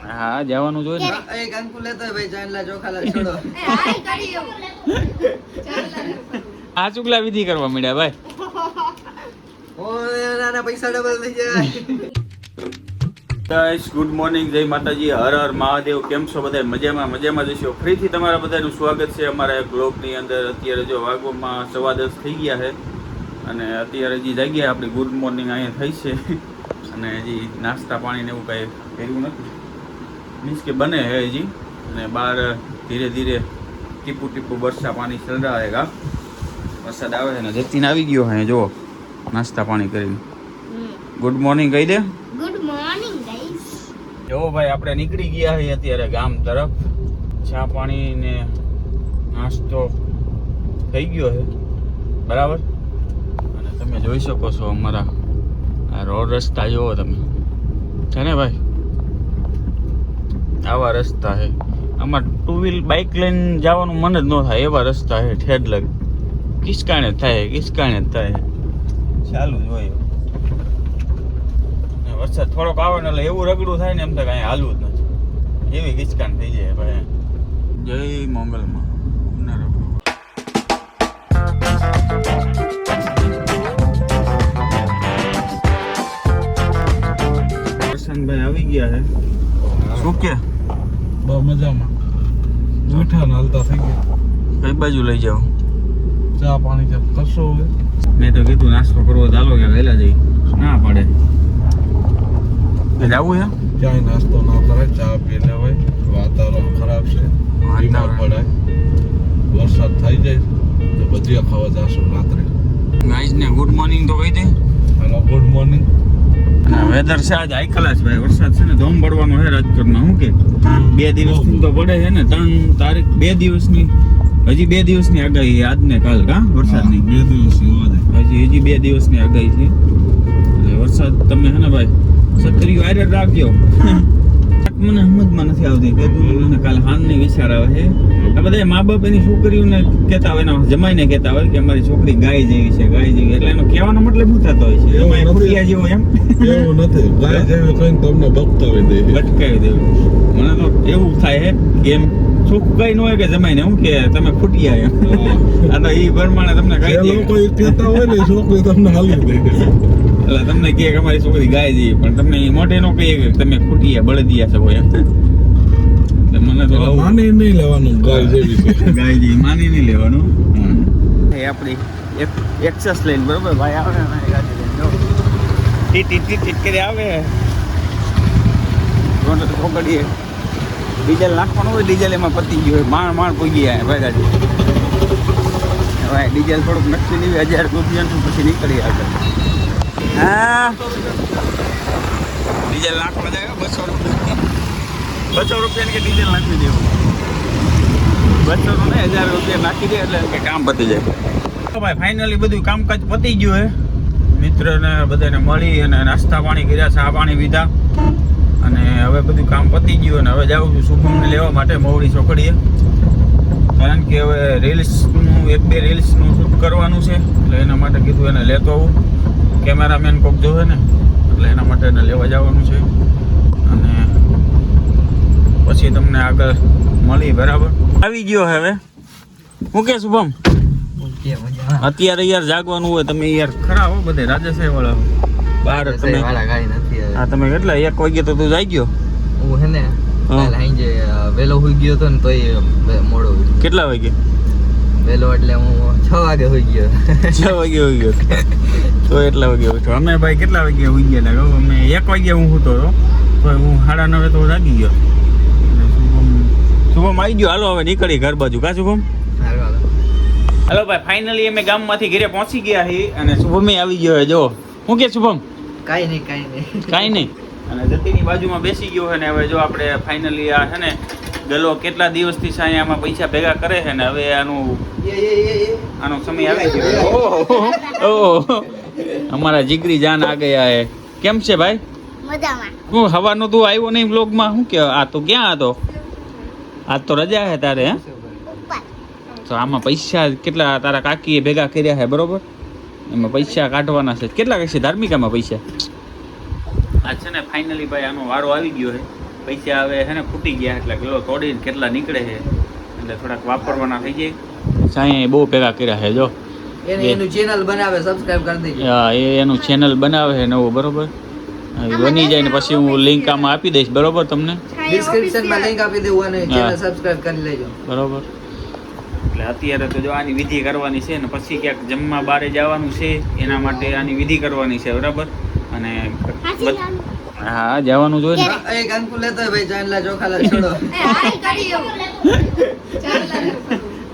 હા જવાનું જોઈએ ને. એક અંકુ લેતો હોય ભાઈ ચાંદલા ચોખાલા છોડો. આ ચુગલા વિધિ કરવા મળ્યા ભાઈ. ઓય નાના પૈસા ડબલ થઈ જાય. ગાઈસ ગુડ મોર્નિંગ, જય માતાજી, હર હર મહાદેવ. કેમ છો બધા? મજામાં જશો. ફરીથી તમારા બધાનું સ્વાગત છે અમારા એક બ્લોગની અંદર. અત્યારે જો વાગોમાં 10:15 થઈ ગયા છે અને અત્યારે હજી જાગ્યા આપણી ગુડ મોર્નિંગ અહીંયા થઈ છે અને હજી નાસ્તા પાણી ને એવું કાંઈ કર્યું નથી, મીન્સ કે બને છે હજી. અને બહાર ધીરે ધીરે ટીપું વરસાદ પાણી ચલરા રહેગા. વરસાદ આવે છે ને જતીન આવી ગયો હે જો નાસ્તા પાણી કરીને. ગુડ મોર્નિંગ કહી દે. Good morning guys. જો ભાઈ આપણે નીકળી ગયા છીએ અત્યારે ગામ તરફ. ચા પાણી ને નાસ્તો થઈ ગયો છે બરાબર. અને તમે જોઈ શકો છો અમારા આ રોડ રસ્તા જોવો તમે, છે ને ભાઈ? આવા રસ્તા છે. આમાં ટુ વ્હીલ બાઇક લઈને જવાનું મન જ ન થાય એવા રસ્તા છે. ઠેડ લગ કિસકાણે જ થાય ચાલુ જ હોય. વરસાદ થોડોક આવે ને એટલે એવું રગડું થાય ને એમ તો કાંઈ હાલવું જ નથી, એવી કિચકાન થઈ જાય ભાઈ. જય મોંગલમાં. પ્રશાંતભાઈ આવી ગયા છે. શું કે? બહુ મજામાં. બેઠા ને હાલતા થઈ ગયા. કઈ બાજુ લઈ જાઓ? ચા પાણી કે કરશો હવે? મેં તો કીધું નાસ્તો કરવો ચાલો કે વહેલા જઈ. ના પડે જવું છે. ક્યાંય નાસ્તો ના કરે, ચા પી લેવાય. વાતાવરણ ખરાબ છે, બીમાર પડાય. વરસાદ થઈ જાય તો ભજીયા ખાવા જાશું રાત્રે. ગાઈસ ને ગુડ મોર્નિંગ તો કહી દે. Hello good morning. અને વેધર છે આજ હાઈ ક્લાસ ભાઈ. વરસાદ છે ને ધોમ પડવાનો છે રાજકોટમાં. શું કે 2 દિવસની તો પડે છે ને, 3 તારીખ 2 દિવસની, હજી 2 દિવસની આગાહી આજ ને કાલ. કા વરસાદની 2 દિવસની હજી 2 દિવસની આગાહી છે. એટલે વરસાદ તમે હે ને ભાઈ છત્રી વાયર રાખજો. મને સમજમાં નથી આવતી કે તું કાલ હાનની વિચાર આવે છે. આ બધા મા બાપ એની છોકરીઓને કહેતા હોય, એના જમાઈને કહેતા હોય કે અમારી છોકરી ગાય જેવી છે, ગાય જેવી. એટલે એનો કહેવાનો મતલબ શું થતો હોય છે? જમાઈ ફૂટિયા જેવો એમ. એવું નથી, ગાય જેવી કઈ તમને બકતાવી દે, ભટકાવી દેવું. મને તો એવું થાય છે કે એમ ચોખ્ખું કઈ ન હોય કે જમાઈને હું કે તમે ફૂટિયા એમ. આ તો એ પ્રમાણે તમને કહી દે. લોકો કહેતા હોય ને છોકરી તમને હાલી દે. એટલે તમને કહે કે અમારી છોકરી ગાય જેવી, પણ તમને મોઢે નો કહીએ કે તમે ફૂટિયા બળદિયા છો એમ. એટલે મને તો માની નહીં લેવાનું ગાય જેવી છે. ગાય જેવી માની નહીં લેવાનું. એ આપણી એક્સેસ લઈને બરોબર ભાઈ આવે ને ગાડી લઈને જો ટીટ કરી આવે. પકડીએ ડીઝલ નાખવાનું હોય, ડીઝલ એમાં પતી ગયું હોય, માણ પૂગી જાય ભાઈ ગાડી. હવે ડીઝલ થોડુંક નક્કી નહીં 1000 રૂપિયાનું પછી નીકળી આગળ. હા ડીઝલ નાખવા જાય 200 રૂપિયાની કે ડીઝલ નાખી દેવું. 200 નું નહીં 1000 રૂપિયા નાખી દે એટલે કે કામ પતી જાય. તો ભાઈ ફાઇનલી બધું કામકાજ પતી ગયું હે. મિત્રને બધાને મળી અને નાસ્તા પાણી કર્યા, ચા પાણી પીધા અને હવે બધું કામ પતી ગયું. અને હવે જાઉં છું શુભમને લેવા માટે મોવડી ચોકડીએ, કારણ કે હવે રીલ્સનું 1-2 રીલ્સનું શૂટ કરવાનું છે. એટલે એના માટે કીધું એને લેતો આવું. કેમેરામેન કોક જોવે ને એટલે એના માટે એને લેવા જવાનું છે. અને પછી તમને આગળ મળી બરાબર. આવી ગયો હવે હું કે શુભમ અત્યારે યાર જાગવાનું હોય તમે યાર ખરા હો બધે રાજાશાહી વાળા બહાર. તમે હા તમે કેટલા 1 વાગે તો તું જાઈ ગયો? હું હે ને કાલ હાંજે વેલો હોઈ ગયો તો ને તોય મોડો ઉઠ્યો. કેટલા વાગે વેલો? એટલે હું 6 વાગે હોઈ ગયો. 6 વાગે હોઈ ગયો તો એટલા વાગે ઉઠ્યો. અમે ભાઈ કેટલા વાગે હોઈ ગયા લાગો? અમે 1 વાગે હું સૂતો હતો તો હું 9:30 તો જાગી ગયો. શુભમ આવી ગયો. હાલો હવે નીકળી ઘર બાજુ. કા શુભમ? હાલો ભાઈ ફાઇનલી અમે ગામમાંથી ઘરે પહોંચી ગયા છીએ અને શુભમે આવી ગયો છે. જો શું કે શુભમ? કાંઈ નહીં. અને જતીની બાજુમાં બેસી ગયો છે ને હવે જો આપણે ફાઇનલી આ છે ને ગલો કેટલા દિવસથી સાયામાં પૈસા ભેગા કરે છે ને હવે આનો સમય આવી ગયો. ઓહો અમારા જીગરી જાન આ ગયા હે. કેમ છે ભાઈ? મજામાં. હું સવારનો તું આવ્યો નહીં બ્લોગમાં. શું કે આ તો ક્યાં હતો? આજ તો રજા છે તારે? હે તો આમાં પૈસા કેટલા તારા કાકીએ ભેગા કર્યા છે બરોબર? એમાં પૈસા કાઢવાના છે. કેટલા કહેશે ધાર્મિકામાં પૈસા? આ છે ને ફાઇનલી ભાઈ આનો વારો આવી ગયો છે પૈસા હવે છે ને ખૂટી ગયા એટલે કિલો તોડીને કેટલા નીકળે છે એટલે થોડાક વાપરવાના થઈ જાય. સાંઈ બહુ ભેગા કર્યા છે જો. એનું ચેનલ બનાવે, સબસ્ક્રાઇબ કરી દેજો. હા એનું ચેનલ બનાવે છે નવું, બરોબર. બની જાય ને પછી હું લિંક આમાં આપી દઈશ, બરોબર તમને ડિસ્ક્રિપ્શન માં લિંક આપી દેવું અને ચેનલ સબસ્ક્રાઇબ કરી લેજો, બરોબર. એટલે અત્યારે તો જો આની વિધિ કરવાની છે ને પછી ક્યાંક જમવા બહાર જવાનું છે એના માટે આની વિધિ કરવાની છે, બરાબર. અને હા જવાનું જોઈએ ને. એક અંકુ લેતો ભાઈ ચાંદલા ચોખાલા છોડો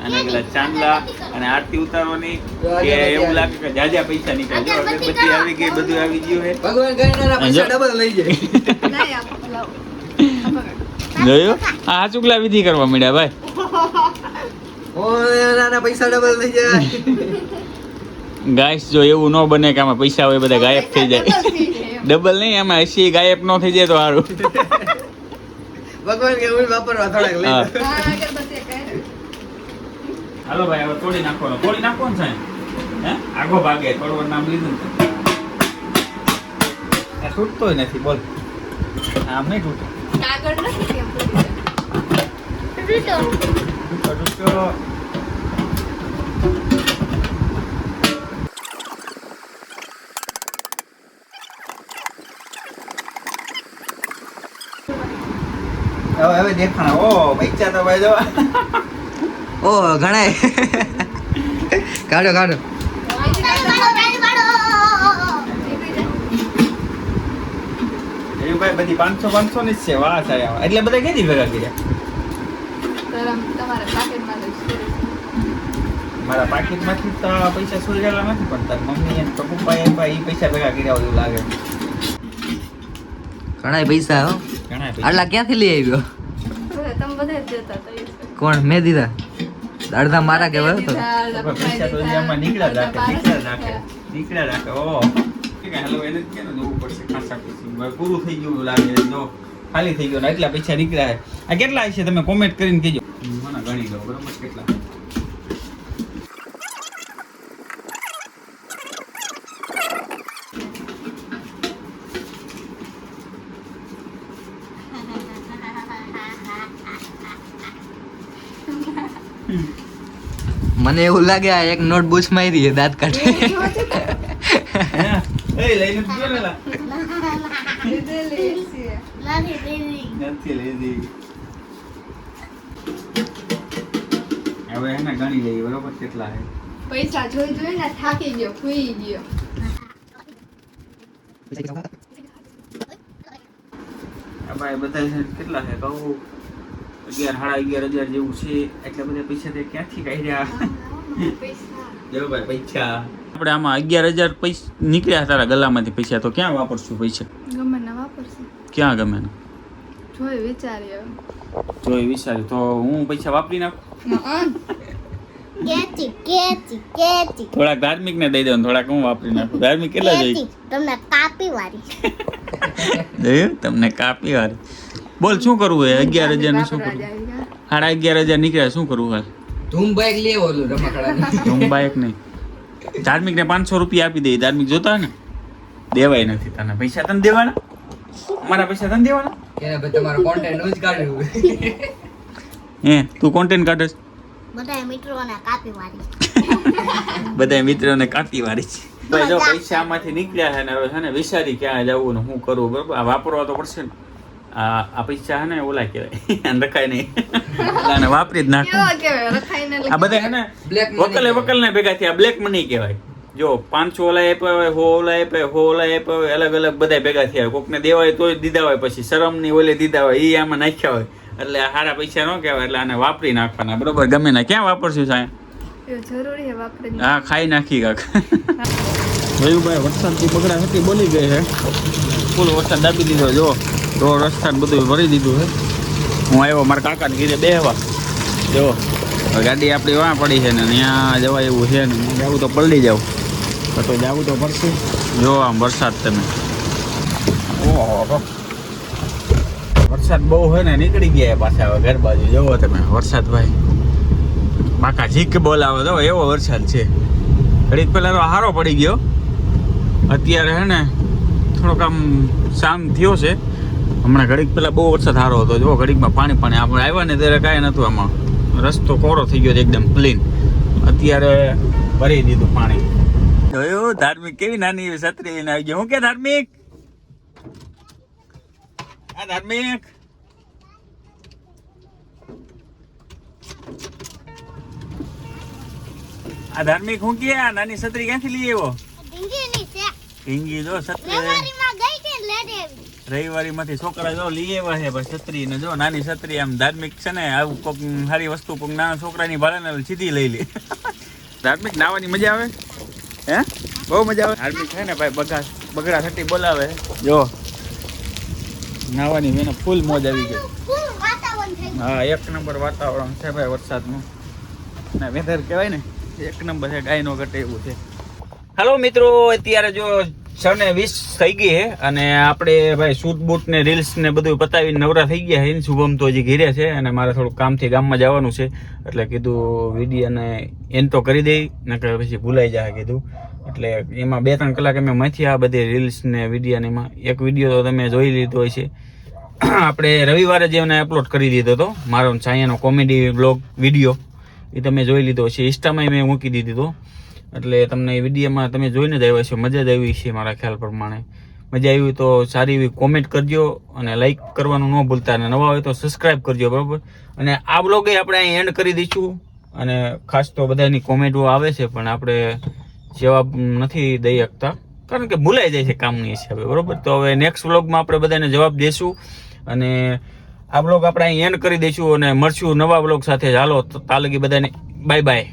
અને પેલા ચાંદલા અને આરતી ઉતારવાની કે એવું લાગે કે જાજા પૈસા નીકળે. જો અગરબત્તી આવી ગઈ, બધું આવી ગયું છે. ભગવાન ગણનારા પૈસા ડબલ લઈ જાય. જોયું આ ચુકલા વિધિ કરવા મળ્યા ભાઈ. નાના પૈસા ડબલ થઈ જાય. ગાઈસ જો એવું ન બને કે આમાં પૈસા હોય બધા ગાયબ થઈ જાય. ડબલ નહીં, આમાં 80 ગાયબ ન થઈ જાય તો સારું. ભગવાન કે હું વાપરવા થોડાક લઈ લો. હાલો ભાઈ હવે તોડી નાખવાનો. તોડી નાખો ને સાહેબ. હે આગો ભાગે તોડવાનું નામ લીધું ને આ તૂટતોય નથી. બોલ આમ નહીં તૂટે. તૂટો. હવે દેખાણા. ઓ બચ્ચા તો ભાઈ જો. ઓ ઘણાય. કાઢો કાઢો. ભાઈ બધી 500 ની જ છે. વાહ સાહેબ એટલે બધા કેદી ભેગા કર્યા? મારા પાકીટમાંથી તો પૈસા સુરેલા નથી, પણ તાર મમ્મી અને પપ્પાએ એ પૈસા ભેગા કર્યા એવું લાગે. ઘણાય પૈસા હો. ઘણા આટલા ક્યાંથી લઈ આવ્યો? કોણ? મેં દીધા. અડધા મારા કેવાય તો પૈસા તો એમાં નીકળ્યા રાખે. ઓ હાલો એને જ કે ને જોવું પડશે ખાસા પૈસા. પૂરું થઈ ગયું લાગે, જો ખાલી થઈ ગયો ને એટલા પૈસા નીકળ્યા છે. આ કેટલા છે તમે કોમેન્ટ કરીને કહેજો. મને ગણી લો બરોબર કેટલા. મને એવું લાગે આ એક નોટ બુચ મારી દાંત કાઢે. એ લઈને ગયો ને લા. નથી લીધી. હવે એને ગણી લઈએ બરોબર કેટલા છે. પૈસા જોઈ ને થાકી ગયો, ફૂઈ ગયો. ભાઈ બધા છે કેટલા છે કહું 11,000 જેવું છે. એટલા બધા પૈસા તે ક્યાંથી કાઢ્યા? જો ભાઈ પૈસા આપણે આમાં 11,000 પૈસા નીકળ્યા તારા ગલામાંથી પૈસા, તો ક્યાં વાપરશું પૈસા? ગમે ના વાપરશે. ક્યાં ગમે ને જોઈ વિચારી તો હું પૈસા વાપરી નાખું. થોડાક ધાર્મિક ને દઈ દઉં, થોડાક હું વાપરી નાખું. ધાર્મિક કેટલા જોઈએ? તમને કાપી વાળી. જોયું તમને કાપી વાળી. બોલ શું કરવું હે? 11,000 નું શું કરવું? 11,500 નીકળ્યા, શું કરવું હાલ? ધૂમ બાઈક લે ઓલું રમકડાની. ધૂમ બાઈક નહીં, ધાર્મિક ને 500 રૂપિયા આપી દે. ધાર્મિક જોતા ને દેવાય નથી. તને પૈસા તને દેવાના? મારા પૈસા તને દેવાના? એને ભાઈ તમારો કોન્ટેન્ટ જ કાઢ્યું. હે તું કોન્ટેન્ટ કાઢે? બધા મિત્રોને કાપી વાળી. બધા મિત્રોને કાપી વાળી છે. ભાઈ જો પૈસા આમાંથી નીકળ્યા છે ને હવે છે ને વિચારી ક્યાં જવું ને શું કરવું, બરોબર. આ વાપરવા તો પડશે ને. આ પૈસા છે ને ઓલા કહેવાય રખાય નહીં, આને વાપરી જ નાખો. આ બધા છે ને વકલ ને ભેગા થયા બ્લેક મની કહેવાય. જો 500 ઓલા આપ્યા હોય, 100 ઓલા આપ્યા હોય, 100 ઓલા આપ્યા હોય, અલગ અલગ બધા ભેગા થયા હોય. કોકને દેવાય તોય દીધા હોય, પછી શરમ ની ઓલે દીધા હોય, એ આમાં નાખ્યા હોય. એટલે આ સારા પૈસા ન કહેવાય. એટલે આને વાપરી નાખવાના, બરોબર. ગમે ના ક્યાં વાપરશું સાહેબ? જરૂરી વાપરી. હા ખાઈ નાખી કાક. ભાઈ વરસાદથી બગડા હતી બોલી ગઈ છે. ફૂલ વરસાદ દાબી દીધો. જો રોડ રસ્તા બધું ભરી દીધું છે. હું આવ્યો મારા કાકાને કીધે બેહવા. જો ગાડી આપણી વાં પડી છે ને ત્યાં જવાય એવું છે ને. જવું તો પલળી જાવ તો જવું તો પડશે. જો આમ વરસાદ તમે ઓહો વરસાદ બહુ હોય ને નીકળી ગયા પાછા હવે ઘર બાજુ. જોવો તમે વરસાદ ભાઈ પાકા ઝીક બોલાવો તો એવો વરસાદ છે. ઘડીક પહેલા તો હારો પડી ગયો, અત્યારે હે ને થોડોક આમ શાંત થયો છે. હમણાં ઘડીક પેલા બહુ વરસાદ સારો હતો જો ઘડીકમાં પાણી આપણે આવ્યા ને ત્યારે કાંઈ નહોતું આમાં રસ્તો કોરો થઈ ગયો એકદમ ક્લીન અત્યારે ભરી દીધું પાણી જોયું ધાર્મિક કેવી નાની એવી છત્રી લઈને આવી ગયો હું કે ધાર્મિક આ ધાર્મિક આ ધાર્મિક હું કે આ નાની છત્રી ક્યાંથી લઈ આવ્યો ઢીંગીની છે ઢીંગી જો છત્રી રવિવારીમાં ગઈ હતી ને લેડે આવી. રવિવારી માંથી છોકરા જો લઈ આવ્યા છે બસ છત્રી ને જો નાની છત્રી આમ ધાર્મિક છે ને આવું કોક સારી વસ્તુ કોક નાના છોકરાની ભાડે ને સીધી લઈ લે ધાર્મિક નાવાની મજા આવે હે બહુ મજા આવે ધાર્મિક છે ને ભાઈ બગડા છત્રી બોલાવે જો નાવાની મને ફૂલ મોજ આવી ગઈ ફૂલ વાતાવરણ થઈ ગયું. હા એક નંબર વાતાવરણ છે ભાઈ વરસાદનું ના વેધર કહેવાય ને એક નંબર છે ગાય નો ઘટે એવું છે હાલો મિત્રો અત્યારે જો 6:20 થઈ ગઈ છે અને આપણે ભાઈ શૂટ બૂટ ને રીલ્સ ને બધું પતાવીને નવરા થઈ ગયા છે શુભમ તો હજી ઘેરે છે અને મારે થોડું કામથી ગામમાં જવાનું છે એટલે કીધું વિડીયોને એન્ડ તો કરી દઈ નકર પછી ભૂલાઈ જાય કીધું એટલે એમાં 2-3 કલાક અમે મથી આ બધી રીલ્સ ને વિડીયો ને એમાં એક વિડીયો તો તમે જોઈ લીધો હોય છે આપણે રવિવારે જે મને અપલોડ કરી દીધો હતો મારો છાયાનો કોમેડી બ્લોગ વિડીયો એ તમે જોઈ લીધો છે ઇન્સ્ટામાં મેં મૂકી દીધો એટલે તમને એ વિડીયોમાં તમે જોઈને જ આવ્યા છો મજા જ આવી છે મારા ખ્યાલ પ્રમાણે મજા આવી તો સારી એવી કોમેન્ટ કરજો અને લાઈક કરવાનું ન ભૂલતા અને નવા હોય તો સબસ્ક્રાઈબ કરજો બરાબર અને આ બ્લોગે આપણે અહીં એન્ડ કરી દઈશું અને ખાસ તો બધાની કોમેન્ટો આવે છે પણ આપણે જવાબ નથી દઈ શકતા કારણ કે ભૂલાઈ જાય છે કામની હિસાબે બરાબર તો હવે નેક્સ્ટ વ્લોગમાં આપણે બધાને જવાબ દઈશું અને આ બ્લોગ આપણે અહીં એન્ડ કરી દઈશું અને મળશું નવા બ્લોગ સાથે હાલો તો તાલગી બધાને બાય બાય